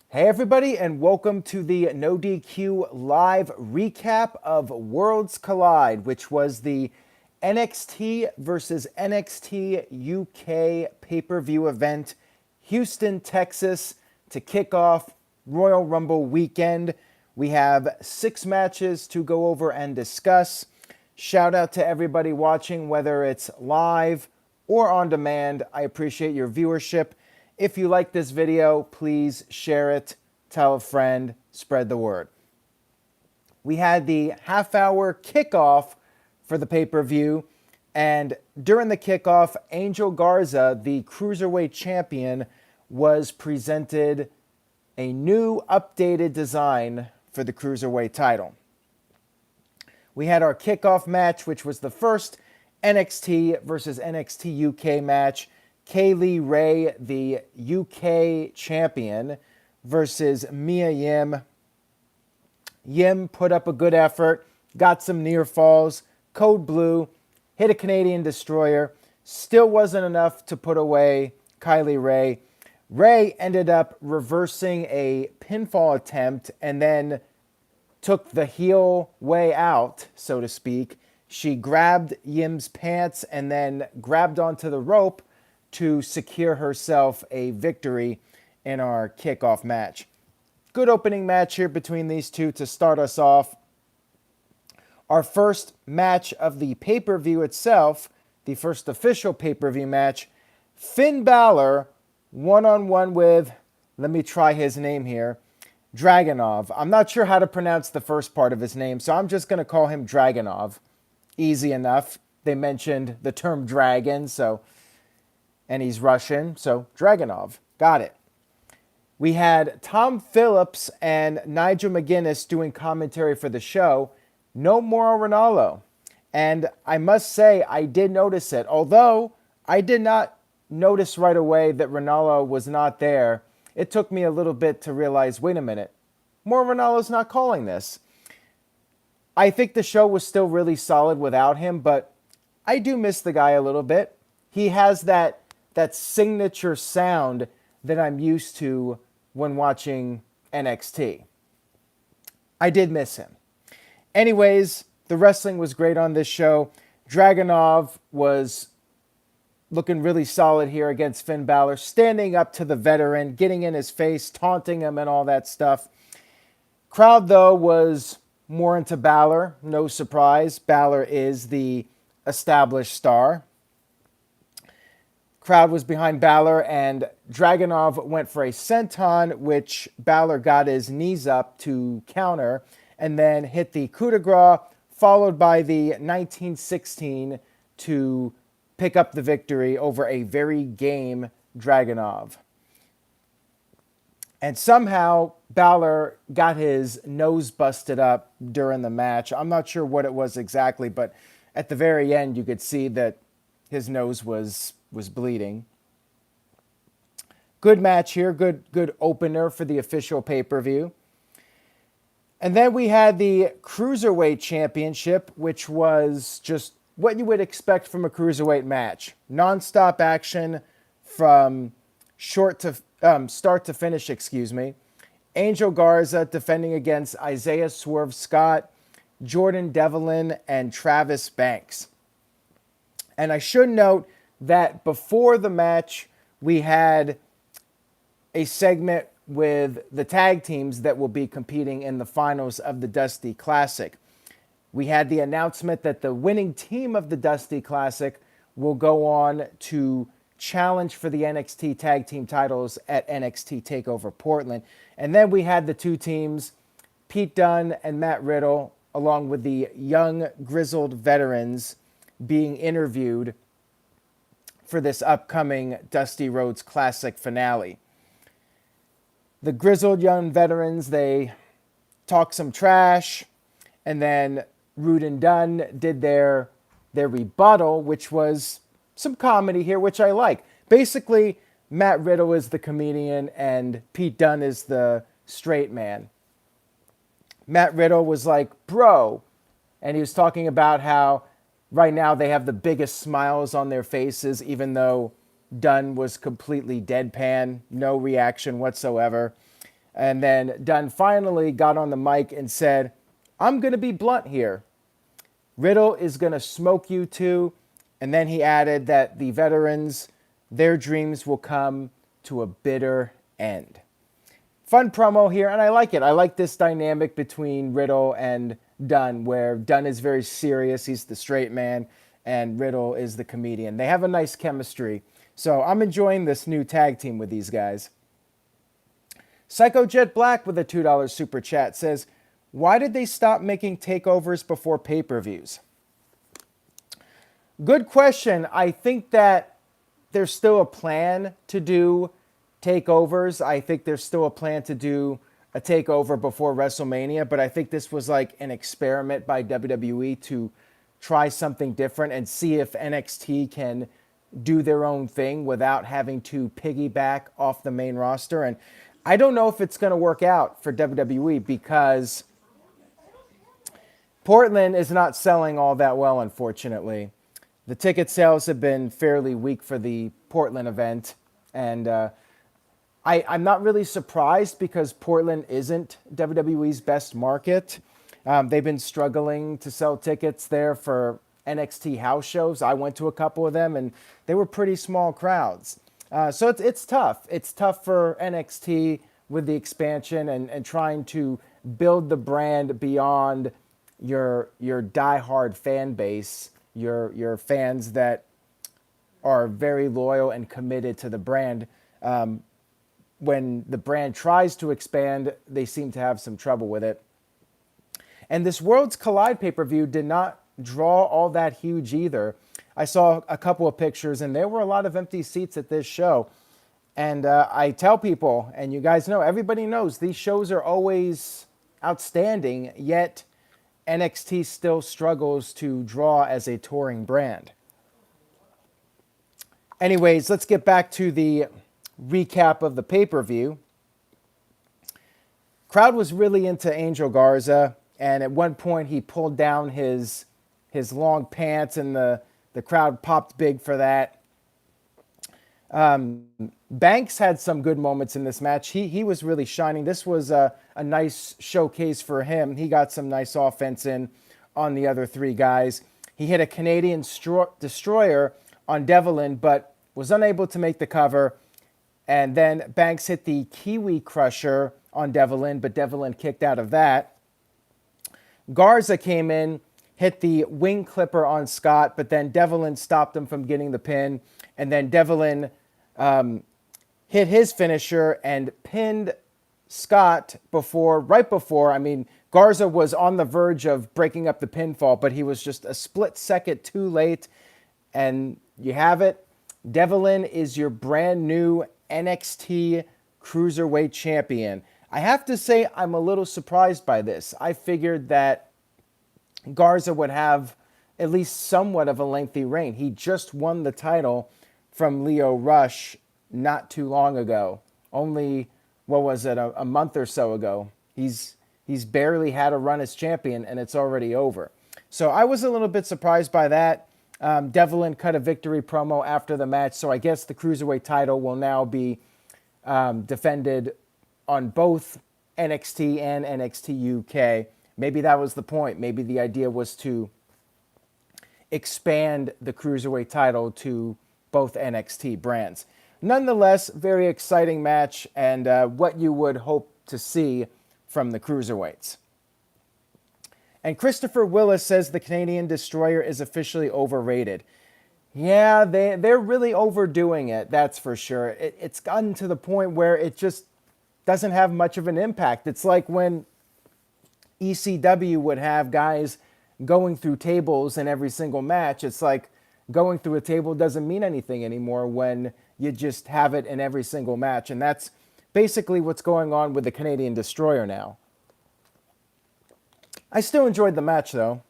Hey everybody, and welcome to the No DQ live recap of Worlds Collide, which was the NXT versus NXT UK pay-per-view event, Houston, Texas, to kick off Royal Rumble weekend. We have 6 matches to go over and discuss. Shout out to everybody watching, whether it's live or on demand. I appreciate your viewership. If you like this video, please share it, tell a friend, spread the word. We had the half-hour kickoff for the pay-per-view, and during the kickoff, Angel Garza, the Cruiserweight Champion, was presented a new updated design for the Cruiserweight title. We had our kickoff match, which was the first NXT versus NXT UK match. Kaylee Ray, the UK champion, versus Mia Yim. Yim put up a good effort, got some near falls, code blue, hit a Canadian destroyer. Still wasn't enough to put away Kylie Ray. Ray ended up reversing a pinfall attempt and then took the heel way out, so to speak. She grabbed Yim's pants and then grabbed onto the rope to secure herself a victory in our kickoff match. Good opening match here between these two to start us off. Our first match of the pay-per-view itself, the first official pay-per-view match, Finn Balor one-on-one with, let me try his name here, Draganov. I'm not sure how to pronounce the first part of his name, so I'm just going to call him Draganov. Easy enough. They mentioned the term dragon, and he's Russian, so Draganov. Got it. We had Tom Phillips and Nigel McGuinness doing commentary for the show. No Mauro Ranallo. And I must say, I did notice it. Although I did not notice right away that Ranallo was not there, it took me a little bit to realize, wait a minute, Mauro Ranallo's not calling this. I think the show was still really solid without him, but I do miss the guy a little bit. He has that signature sound that I'm used to when watching NXT. I did miss him. Anyways, the wrestling was great on this show. Draganov was looking really solid here against Finn Balor, standing up to the veteran, getting in his face, taunting him and all that stuff. Crowd, though, was more into Balor. No surprise. Balor is the established star. Crowd was behind Balor, and Draganov went for a senton, which Balor got his knees up to counter, and then hit the coup de grace, followed by the 1916 to pick up the victory over a very game Draganov. And somehow Balor got his nose busted up during the match. I'm not sure what it was exactly, but at the very end you could see that his nose was bleeding. Good match here, good opener for the official pay-per-view. And then we had the Cruiserweight Championship, which was just what you would expect from a Cruiserweight match. Non-stop action from start to finish, Angel Garza defending against Isaiah Swerve Scott, Jordan Devlin, and Travis Banks. And I should note that before the match, we had a segment with the tag teams that will be competing in the finals of the Dusty Classic. We had the announcement that the winning team of the Dusty Classic will go on to challenge for the NXT Tag Team titles at NXT Takeover Portland. And then we had the two teams, Pete Dunne and Matt Riddle, along with the young grizzled veterans being interviewed for this upcoming Dusty Rhodes Classic finale. The grizzled young veterans, they talked some trash, and then Rude and Dunn did their rebuttal, which was some comedy here, which I like. Basically, Matt Riddle is the comedian and Pete Dunne is the straight man. Matt Riddle was like, bro, and he was talking about how right now they have the biggest smiles on their faces, even though Dunn was completely deadpan, no reaction whatsoever. And then Dunn finally got on the mic and said, I'm going to be blunt here. Riddle is going to smoke you too. And then he added that the veterans, their dreams will come to a bitter end. Fun promo here, and I like it. I like this dynamic between Riddle and Dunn, where Dunn is very serious. He's the straight man, and Riddle is the comedian. They have a nice chemistry. So I'm enjoying this new tag team with these guys. Psycho Jet Black with a $2 super chat says, why did they stop making takeovers before pay-per-views? Good question. I think that there's still a plan to do takeovers. I think there's still a plan to do a takeover before WrestleMania, but I think this was like an experiment by WWE to try something different and see if NXT can do their own thing without having to piggyback off the main roster. And I don't know if it's going to work out for WWE because Portland is not selling all that well, unfortunately. The ticket sales have been fairly weak for the Portland event, and I'm not really surprised because Portland isn't WWE's best market. They've been struggling to sell tickets there for NXT house shows. I went to a couple of them, and they were pretty small crowds. So it's tough. It's tough for NXT with the expansion and trying to build the brand beyond your diehard fan base, your fans that are very loyal and committed to the brand. When the brand tries to expand, they seem to have some trouble with it. And this Worlds Collide pay-per-view did not draw all that huge either. I saw a couple of pictures, and there were a lot of empty seats at this show. And I tell people, and you guys know, everybody knows, these shows are always outstanding, yet NXT still struggles to draw as a touring brand. Anyways, let's get back to the recap of the pay-per-view. Crowd was really into Angel Garza, and at one point he pulled down his long pants, and the crowd popped big for that. Banks had some good moments in this match. He was really shining. This was a nice showcase for him. He got some nice offense in on the other three guys. He hit a Canadian Destroyer on Devlin, but was unable to make the cover. And then Banks hit the Kiwi Crusher on Devlin, but Devlin kicked out of that. Garza came in, hit the Wing Clipper on Scott, but then Devlin stopped him from getting the pin. And then Devlin hit his finisher and pinned Scott right before. Garza was on the verge of breaking up the pinfall, but he was just a split second too late. And you have it. Devlin is your brand new NXT Cruiserweight Champion. I have to say I'm a little surprised by this. I figured that Garza would have at least somewhat of a lengthy reign. He just won the title from Leo Rush not too long ago. Only, what was it, a month or so ago. He's barely had a run as champion, and it's already over. So I was a little bit surprised by that. Devlin cut a victory promo after the match, so I guess the Cruiserweight title will now be defended on both NXT and NXT UK. Maybe that was the point. Maybe the idea was to expand the Cruiserweight title to both NXT brands. Nonetheless, very exciting match, and what you would hope to see from the Cruiserweights. And Christopher Willis says the Canadian Destroyer is officially overrated. Yeah, they're really overdoing it, that's for sure. It's gotten to the point where it just doesn't have much of an impact. It's like when ECW would have guys going through tables in every single match. It's like going through a table doesn't mean anything anymore when you just have it in every single match. And that's basically what's going on with the Canadian Destroyer now. I still enjoyed the match, though.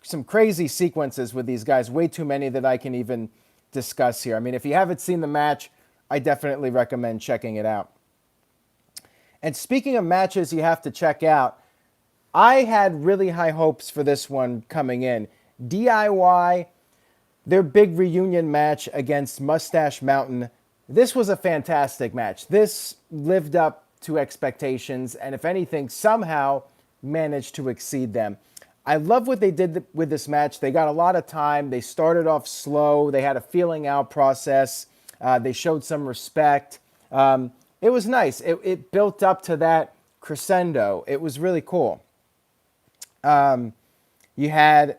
Some crazy sequences with these guys, way too many that I can even discuss here. If you haven't seen the match, I definitely recommend checking it out. And speaking of matches you have to check out, I had really high hopes for this one coming in. DIY, their big reunion match against Mustache Mountain This was a fantastic match. This lived up to expectations, and if anything, somehow managed to exceed them. I love what they did with this match. They got a lot of time. They started off slow. They had a feeling out process. They showed some respect. It was nice. It built up to that crescendo. It was really cool. You had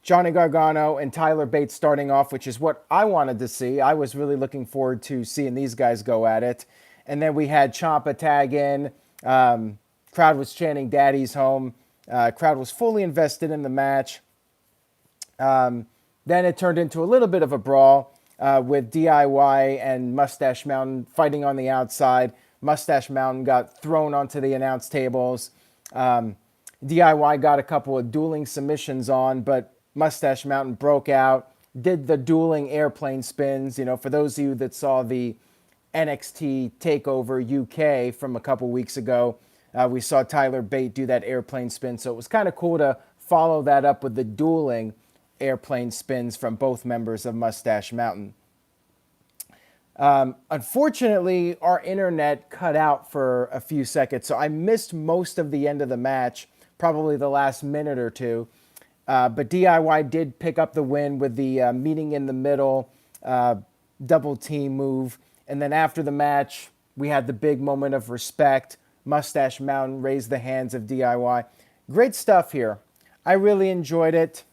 Johnny Gargano and Tyler Bates starting off, which is what I wanted to see. I was really looking forward to seeing these guys go at it. And then we had Ciampa tag in. Crowd was chanting "Daddy's home." Crowd was fully invested in the match. Then it turned into a little bit of a brawl with DIY and Mustache Mountain fighting on the outside. Mustache Mountain got thrown onto the announce tables. DIY got a couple of dueling submissions on, but Mustache Mountain broke out, did the dueling airplane spins. You know, for those of you that saw the NXT Takeover UK from a couple weeks ago, we saw Tyler Bate do that airplane spin. So it was kind of cool to follow that up with the dueling airplane spins from both members of Mustache Mountain. Unfortunately, our internet cut out for a few seconds, so I missed most of the end of the match, probably the last minute or two. But DIY did pick up the win with the meeting in the middle double team move. And then after the match, we had the big moment of respect. Mustache Mountain raised the hands of DIY. Great stuff here. I really enjoyed it.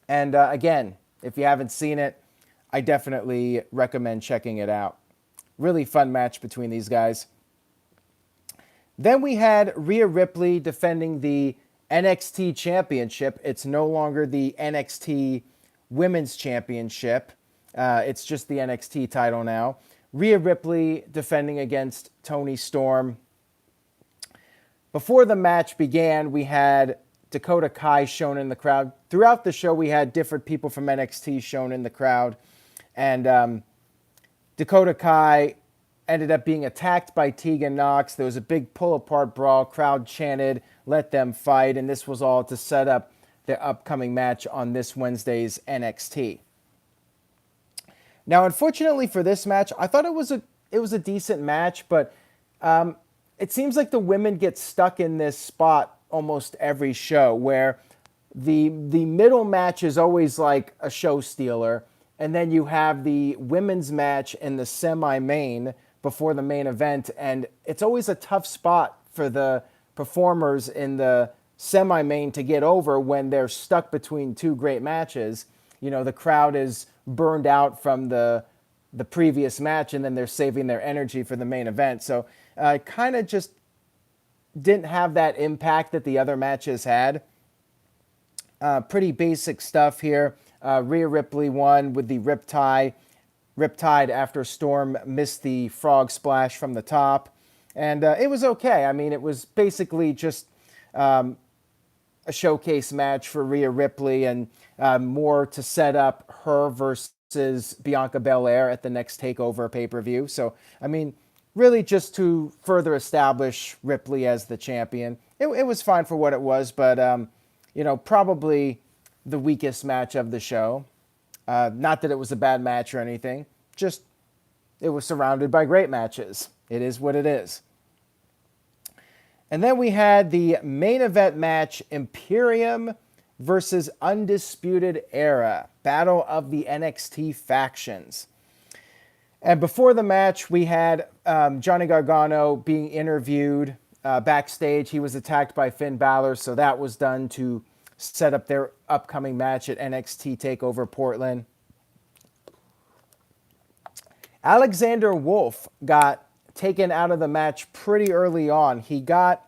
And again, if you haven't seen it, I definitely recommend checking it out. Really fun match between these guys. Then we had Rhea Ripley defending the NXT Championship. It's no longer the NXT Women's Championship. It's just the NXT title now. Rhea Ripley defending against Toni Storm. Before the match began, we had Dakota Kai shown in the crowd. Throughout the show, we had different people from NXT shown in the crowd. And Dakota Kai ended up being attacked by Tegan Nox. There was a big pull-apart brawl. Crowd chanted, "Let them fight." And this was all to set up the upcoming match on this Wednesday's NXT. Now, unfortunately for this match, I thought it was a decent match, but it seems like the women get stuck in this spot almost every show, where the middle match is always like a show stealer, and then you have the women's match in the semi-main before the main event, and it's always a tough spot for the performers in the semi-main to get over when they're stuck between two great matches. You know, the crowd is burned out from the previous match, and then they're saving their energy for the main event. So kind of just didn't have that impact that the other matches had. Pretty basic stuff here. Rhea Ripley won with the Riptide after Storm missed the frog splash from the top. And it was okay. I mean, it was basically just a showcase match for Rhea Ripley, and more to set up her versus Bianca Belair at the next TakeOver pay-per-view. So, I mean, really just to further establish Ripley as the champion. It was fine for what it was, but, you know, probably the weakest match of the show. Not that it was a bad match or anything, just it was surrounded by great matches. It is what it is. And then we had the main event match, Imperium versus Undisputed Era, Battle of the NXT Factions. And before the match, we had Johnny Gargano being interviewed backstage. He was attacked by Finn Balor, so that was done to set up their upcoming match at NXT TakeOver Portland. Alexander Wolfe got taken out of the match pretty early on. He got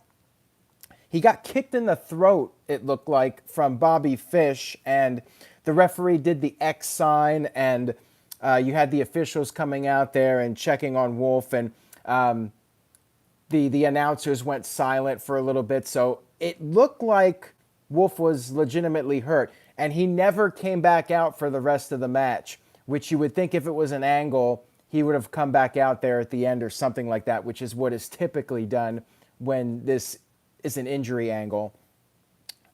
kicked in the throat, it looked like, from Bobby Fish, and the referee did the X sign, and you had the officials coming out there and checking on Wolfe, and the announcers went silent for a little bit, so it looked like Wolfe was legitimately hurt, and he never came back out for the rest of the match, which you would think if it was an angle, he would have come back out there at the end or something like that, which is what is typically done when this is an injury angle.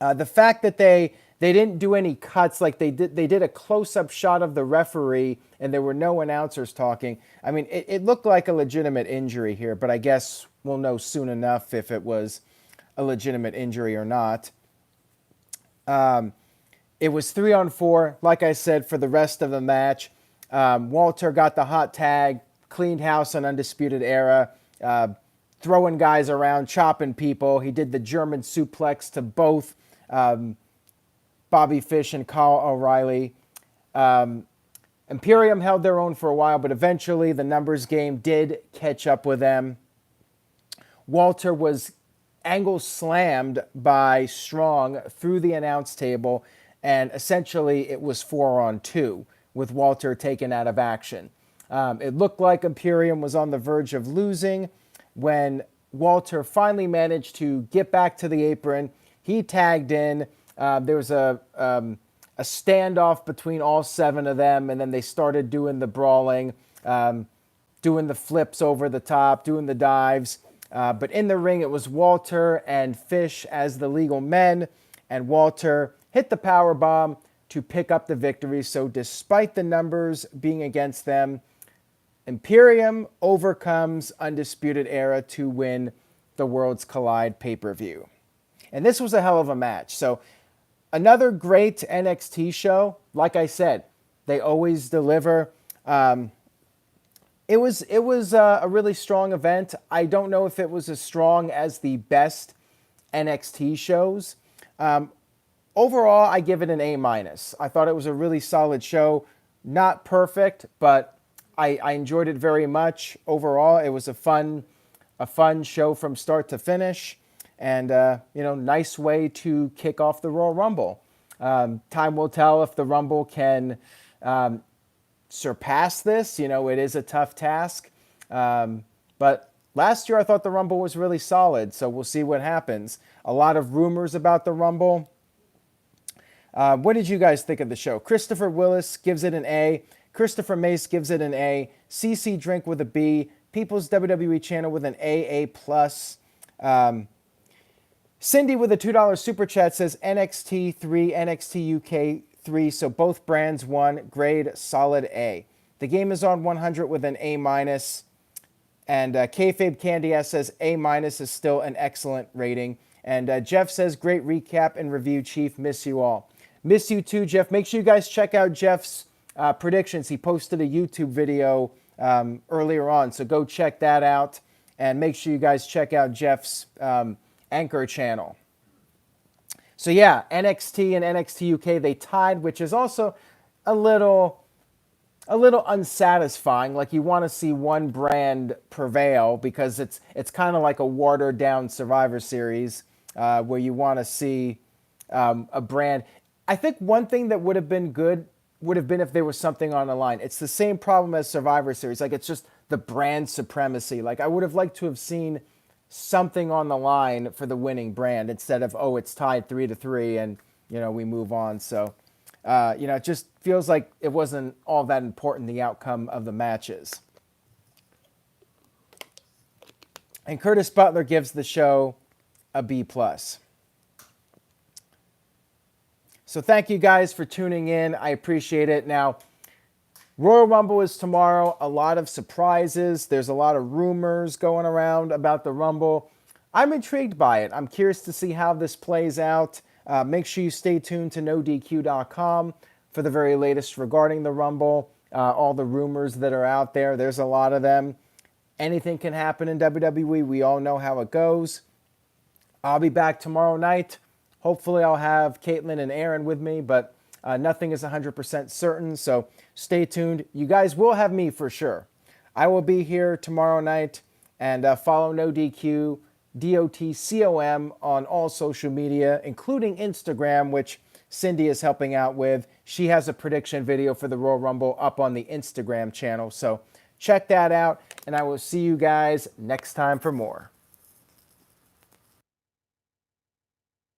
The fact that they they didn't do any cuts like they did a close-up shot of the referee, and there were no announcers talking. I mean, it looked like a legitimate injury here, but I guess we'll know soon enough if it was a legitimate injury or not. It was 3-on-4, like I said, for the rest of the match. Walter got the hot tag, cleaned house on Undisputed Era, throwing guys around, chopping people. He did the German suplex to both Bobby Fish and Kyle O'Reilly. Imperium held their own for a while, but eventually the numbers game did catch up with them. Walter was angle slammed by Strong through the announce table, and essentially it was 4-on-2 with Walter taken out of action. It looked like Imperium was on the verge of losing when Walter finally managed to get back to the apron. He tagged in. There was a standoff between all 7 of them, and then they started doing the brawling, doing the flips over the top, doing the dives. But in the ring, it was Walter and Fish as the legal men, and Walter hit the powerbomb to pick up the victory. So despite the numbers being against them, Imperium overcomes Undisputed Era to win the Worlds Collide pay-per-view. And this was a hell of a match. So another great NXT show. Like I said, they always deliver. It was a really strong event. I don't know if it was as strong as the best NXT shows. Overall, I give it an A-. I thought it was a really solid show. Not perfect, but I enjoyed it very much. Overall, it was a fun show from start to finish. And, nice way to kick off the Royal Rumble. Time will tell if the Rumble can surpass this. It is a tough task. But last year I thought the Rumble was really solid, so we'll see what happens. A lot of rumors about the Rumble. What did you guys think of the show? Christopher Willis gives it an A. Christopher Mace gives it an A. CC Drink with a B. People's WWE Channel with an AA+. Cindy with a $2 super chat says NXT 3, NXT UK 3, so both brands won. Grade solid A. The game is on 100 with an A-. And Kayfabe Candy S says A- is still an excellent rating. And Jeff says great recap and review, Chief. Miss you all. Miss you too, Jeff. Make sure you guys check out Jeff's predictions. He posted a YouTube video earlier on, so go check that out. And make sure you guys check out Jeff's Anchor channel. So yeah, NXT and NXT UK, they tied, which is also a little unsatisfying. Like, you want to see one brand prevail because it's kind of like a watered down Survivor Series where you want to see a brand. I think one thing that would have been good would have been if there was something on the line. It's the same problem as Survivor Series. Like, it's just the brand supremacy. Like, I would have liked to have seen something on the line for the winning brand instead of, it's tied 3-3 and, we move on. So, it just feels like it wasn't all that important, the outcome of the matches. And Curtis Butler gives the show a B+. So thank you guys for tuning in. I appreciate it. Now, Royal Rumble is tomorrow. A lot of surprises. There's a lot of rumors going around about the Rumble. I'm intrigued by it. I'm curious to see how this plays out. Make sure you stay tuned to NoDQ.com for the very latest regarding the Rumble. All the rumors that are out there. There's a lot of them. Anything can happen in WWE. We all know how it goes. I'll be back tomorrow night. Hopefully I'll have Caitlin and Aaron with me, but nothing is 100% certain, so stay tuned. You guys will have me for sure. I will be here tomorrow night, and follow NoDQ, DOTCOM on all social media, including Instagram, which Cindy is helping out with. She has a prediction video for the Royal Rumble up on the Instagram channel, so check that out, and I will see you guys next time for more.